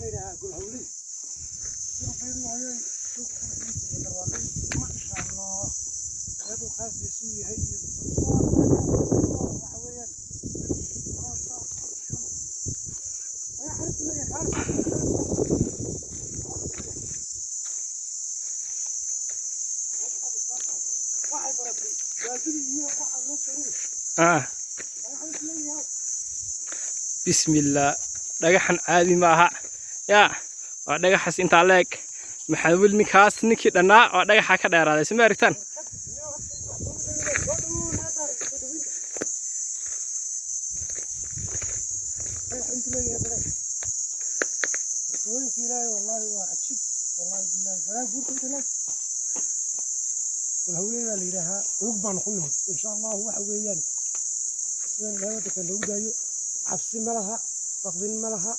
عليها أقول هولي شوف هاي شوف ما شاء الله هذا خاص يسوي هي وحويا يا حرس يا حرس بسم الله dhagaxan caadi maaha yaa waa dhagaxas inta leeg maxamed ninkaas ninkii dhanaa oo dhagaxa ka dheeraaday sima aragtaan والهولينا اللي لها ركبان خلهم إن شاء الله هو حويان من لا ودك لو جايو عبسي ملها فقدين ملها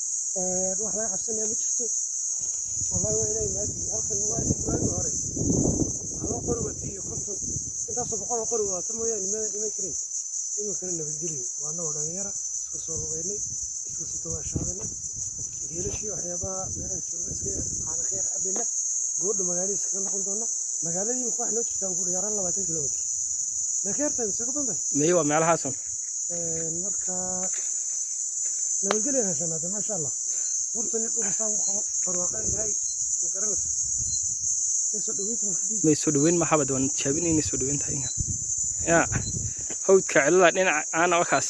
روح لا عبسنا يا مجتو والله وإلهي ما أدري آخر واحد ما يقهري على قربتي خنت أنت صبحنا قربة ثم يعني ما يمكن يمكننا بالجري وأنا ولا نيرة سوسو بيني سوسو شادنا ديال شيء وحيابا من شو على خير أبينا قول مجالس كنا خندونا magaaladii wax noo jirtaan ku yaraan 20 kilomitir nakeertan isagu banday meeyo meelahaas marka nabadgelyo hesanaad ma sha Allah wartani dhul saan qabo barwaaqo ilaahay u garanaysa meesoo dhaweyn ma habad wan jaabin inay soo dhaweyn tahay ya hawdka cilada dhinaca aan wakaas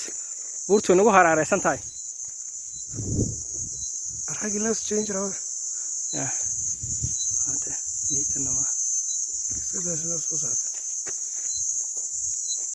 buurtu nagu haraareysan tahay arxagi las change raw ya hada niitana ma كده عشان نفس